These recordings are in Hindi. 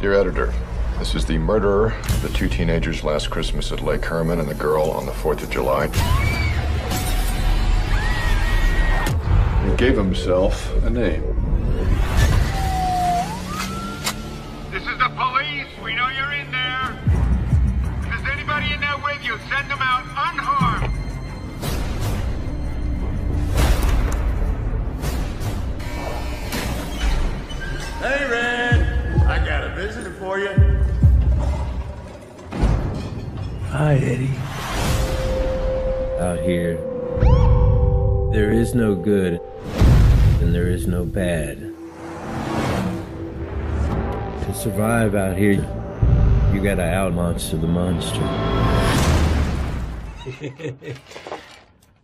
Dear editor, this is the murderer of the two teenagers last Christmas at Lake Herman and the girl on the 4th of July. He gave himself a name. This is the police. We know you're in there. If there's anybody in there with you, send them out unharmed. Hey, Red. I got a visitor for you. Hi, Eddie. Out here, there is no good and there is no bad. To survive out here, you gotta out-monster the monster.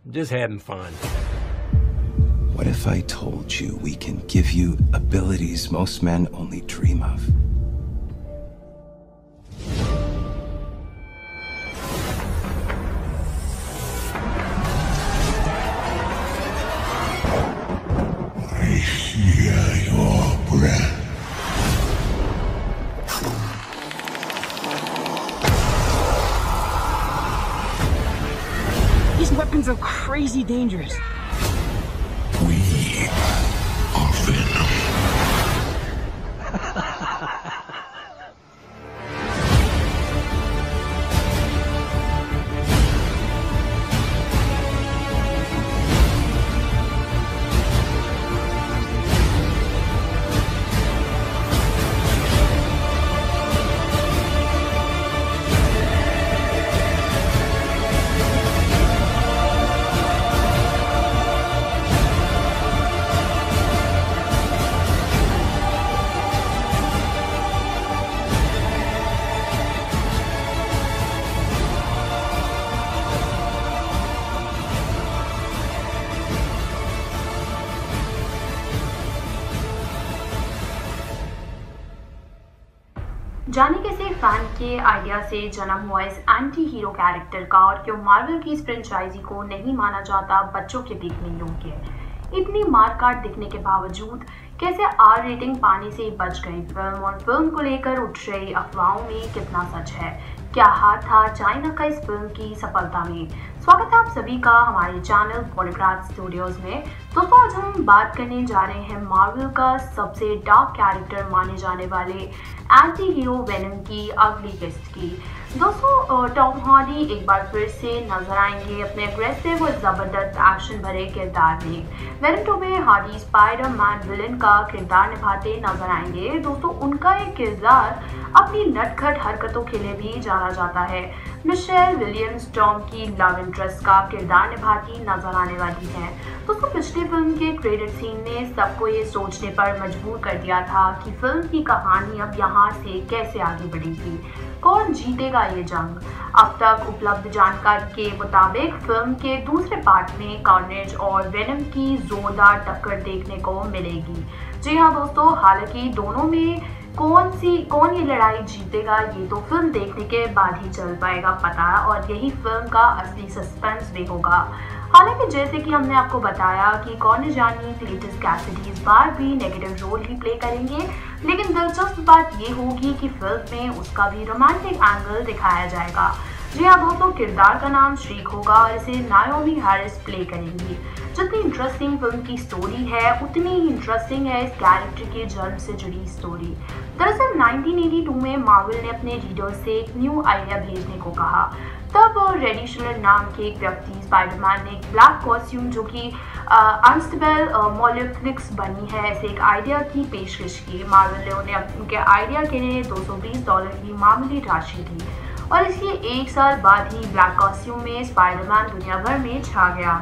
Just having fun. What if I told you we can give you abilities most men only dream of? I hear your breath. These weapons are crazy dangerous. We are Venom. जाने कैसे फैन के आइडिया से जन्म हुआ इस एंटी हीरो कैरेक्टर का और क्यों मार्वल की इस फ्रेंचाइजी को नहीं माना जाता बच्चों के देखने योग्य। इतनी मारकाट दिखने के बावजूद कैसे आर रेटिंग पाने से बच गई फिल्म और फिल्म को लेकर उठ रही अफवाहों में कितना सच है, क्या हाथ था चाइना का इस फिल्म की सफलता में। स्वागत है आप सभी का हमारे चैनल पॉलीग्राफ स्टूडियोज में। दोस्तों आज हम बात करने जा रहे हैं मार्वल का सबसे डार्क कैरेक्टर माने जाने वाले एंटी हीरो वेनम की अगली किस्त की। दोस्तों टॉम हार्डी एक बार फिर से नजर आएंगे अपने अग्रेसिव और जबरदस्त एक्शन भरे किरदार में। वेनम 2 में हार्डी स्पाइडर मैन विलन का किरदार निभाते नजर आएंगे। दोस्तों उनका ये किरदार अपनी नटखट हरकतों के लिए भी जाना जाता है। मिशेल विलियम्स टॉम की लव इंटरेस्ट का किरदार निभाती नजर आने वाली है। दोस्तों पिछली फिल्म के क्रेडिट सीन ने सबको ये सोचने पर मजबूर कर दिया था कि फिल्म की कहानी अब यहाँ से कैसे आगे बढ़ेगी, कौन जीतेगा ये जंग। अब तक उपलब्ध जानकारी के मुताबिक फिल्म के दूसरे पार्ट में कार्नेज और वेनम की जोरदार टक्कर देखने को मिलेगी। जी हाँ दोस्तों, हालांकि दोनों में कौन ये लड़ाई जीतेगा ये तो फिल्म देखने के बाद ही चल पाएगा पता, और यही फिल्म का असली सस्पेंस भी होगा। हालांकि जैसे कि हमने आपको बताया कि कॉर्नेज यानी क्लीटस कैसिडी इस बार भी नेगेटिव रोल ही प्ले करेंगे, लेकिन दिलचस्प बात ये होगी कि फिल्म में उसका भी रोमांटिक एंगल दिखाया जाएगा। जी हाँ दोस्तों, किरदार का नाम श्रीक होगा और इसे नायोमी हैरिस प्ले करेंगी। जितनी इंटरेस्टिंग फिल्म की स्टोरी है उतनी ही इंटरेस्टिंग है इस कैरेक्टर के जन्म से जुड़ी स्टोरी। दरअसल 1982 में मार्वल ने अपने रीडर्स से एक न्यू आइडिया भेजने को कहा। तब रेडी शिलर नाम के एक व्यक्ति स्पाइडरमैन ने एक ब्लैक कॉस्ट्यूम जो कि अनस्टेबल मोलिफ्लिक्स बनी है ऐसे एक आइडिया की पेशकश की। मार्वल ने उन्हें उनके आइडिया के लिए $220 की मामूली राशि दी और इसके एक साल बाद ही ब्लैक कॉस्ट्यूम में स्पाइडरमैन दुनिया भर में छा गया।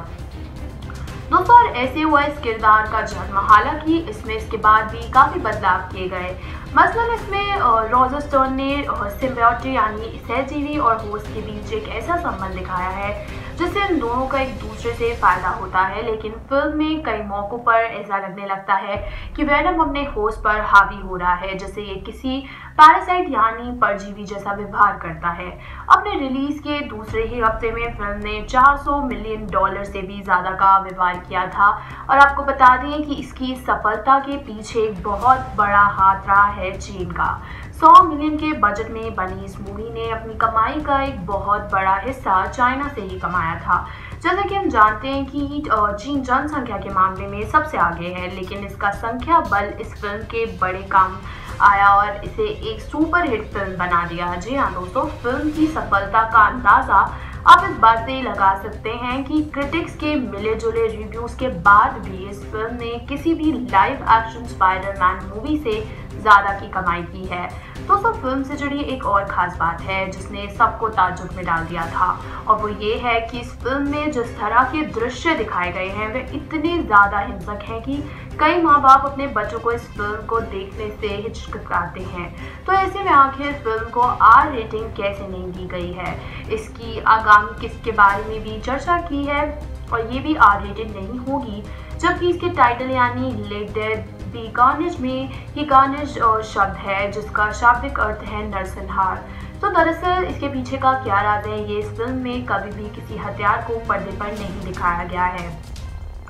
दोस्तों और ऐसे हुआ इस किरदार का जन्म। हालांकि इसमें इसके बाद भी काफ़ी बदलाव किए गए। मसलन इसमें रोजर स्टोन ने सिम्बायोटी यानी सहजीवी और होस्ट के बीच एक ऐसा संबंध दिखाया है जिससे इन दोनों का एक दूसरे से फायदा होता है, लेकिन फिल्म में कई मौकों पर ऐसा लगने लगता है कि वेनम अपने होस्ट पर हावी हो रहा है, जैसे ये किसी पैरासाइट यानी परजीवी जैसा व्यवहार करता है। अपने रिलीज के दूसरे ही हफ्ते में फिल्म ने $400 मिलियन से भी ज्यादा का व्यवहार किया था और आपको बता दें कि इसकी सफलता के पीछे एक बहुत बड़ा हाथ रहा है चीन का। 100 मिलियन के बजट में बनी इस मूवी ने अपनी कमाई का एक बहुत बड़ा हिस्सा चाइना से ही कमाया था। जैसा कि हम जानते हैं कि चीन जनसंख्या के मामले में सबसे आगे है, लेकिन इसका संख्या बल इस फिल्म के बड़े काम आया और इसे एक सुपरहिट फिल्म बना दिया। जी हाँ दोस्तों, फिल्म की सफलता का अंदाजा आप इस बात से लगा सकते हैं कि क्रिटिक्स के मिले जुले रिव्यूज के बाद भी इस फिल्म ने किसी भी लाइव एक्शन स्पाइडरमैन मूवी से ज़्यादा की कमाई की है। दोस्तों, फिल्म से जुड़ी एक और ख़ास बात है जिसने सबको ताज्जुब में डाल दिया था, और वो ये है कि इस फिल्म में जिस तरह के दृश्य दिखाए गए हैं वे इतने ज़्यादा हिंसक हैं कि कई माँ बाप अपने बच्चों को इस फिल्म को देखने से हिचकिचाते हैं। तो ऐसे में आखिर फिल्म को आर रेटिंग कैसे नहीं दी गई है, इसकी आगामी किस्त के बारे में भी चर्चा की है, और ये भी आर रेटेड नहीं होगी, जबकि इसके टाइटल यानी लेट डेड दी गार्निश में ये गार्निश शब्द है जिसका शाब्दिक अर्थ है नरसंहार। तो दरअसल इसके पीछे का क्या राज है, ये इस फिल्म में कभी भी किसी हथियार को पर्दे पर नहीं दिखाया गया है।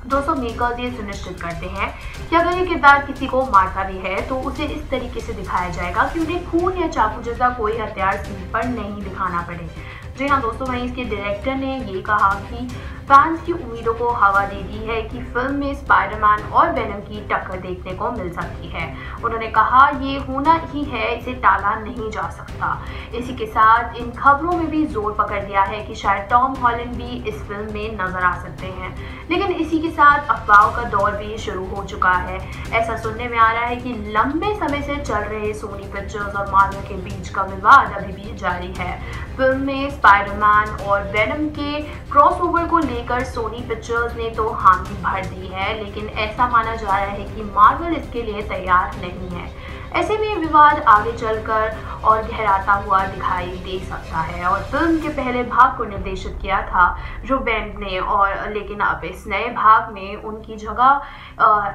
दोस्तों, मेकर्स ये सुनिश्चित करते हैं कि अगर ये किरदार किसी को मारता भी है तो उसे इस तरीके से दिखाया जाएगा कि उन्हें खून या चाकू जैसा कोई हथियार स्क्रीन पर नहीं दिखाना पड़े। जी हाँ दोस्तों, वहीं इसके डायरेक्टर ने ये कहा कि फैंस की उम्मीदों को हवा दे दी है कि फिल्म में स्पाइडरमैन और वेनम की टक्कर देखने को मिल सकती है। उन्होंने कहा ये होना ही है, इसे टाला नहीं जा सकता। इसी के साथ इन खबरों में भी जोर पकड़ दिया है कि शायद टॉम हॉलैंड भी इस फिल्म में नजर आ सकते हैं, लेकिन इसी के साथ अफवाहों का दौर भी शुरू हो चुका है। ऐसा सुनने में आ रहा है कि लंबे समय से चल रहे सोनी पिक्चर्स और मार्वल के बीच का विवाद अभी भी जारी है। फिल्म में स्पाइडरमैन और वेनम के क्रॉसओवर को लेकर सोनी पिक्चर्स ने तो हामी भर दी है, लेकिन ऐसा माना जा रहा है कि मार्वल इसके लिए तैयार नहीं है। ऐसे में विवाद आगे चलकर और गहराता हुआ दिखाई दे सकता है। और फिल्म के पहले भाग को निर्देशित किया था रुबेन ने, और लेकिन अब इस नए भाग में उनकी जगह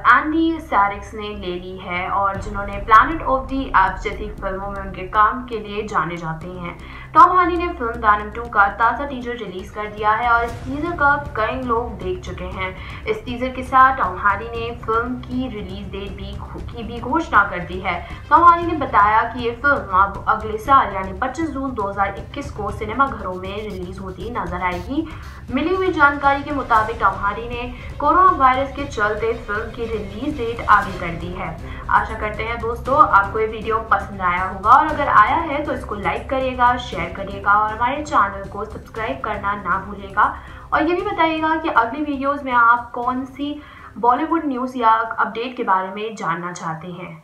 एंडी सैरिक्स ने ले ली है, और जिन्होंने प्लैनेट ऑफ द एप्स जैसी फिल्मों में उनके काम के लिए जाने जाते हैं। टॉम हार्डी ने फिल्म वेनम 2 का ताज़ा टीजर रिलीज कर दिया है और इस टीजर का कई लोग देख चुके हैं। इस टीजर के साथ टॉम हार्डी ने फिल्म की रिलीज डेट की भी घोषणा कर दी है। टॉम हार्डी ने बताया कि ये फिल्म अब अगले साल यानी 25 जून 2021 को सिनेमाघरों में रिलीज होती नजर आएगी। मिली हुई जानकारी के मुताबिक टॉम हार्डी ने कोरोना वायरस के चलते फिल्म की रिलीज डेट आगे कर दी है। आशा करते हैं दोस्तों आपको ये वीडियो पसंद आया होगा, और अगर आया है तो इसको लाइक करिएगा, शेयर करिएगा और हमारे चैनल को सब्सक्राइब करना ना भूलिएगा। और ये भी बताइएगा कि अगली वीडियोस में आप कौन सी बॉलीवुड न्यूज़ या अपडेट के बारे में जानना चाहते हैं।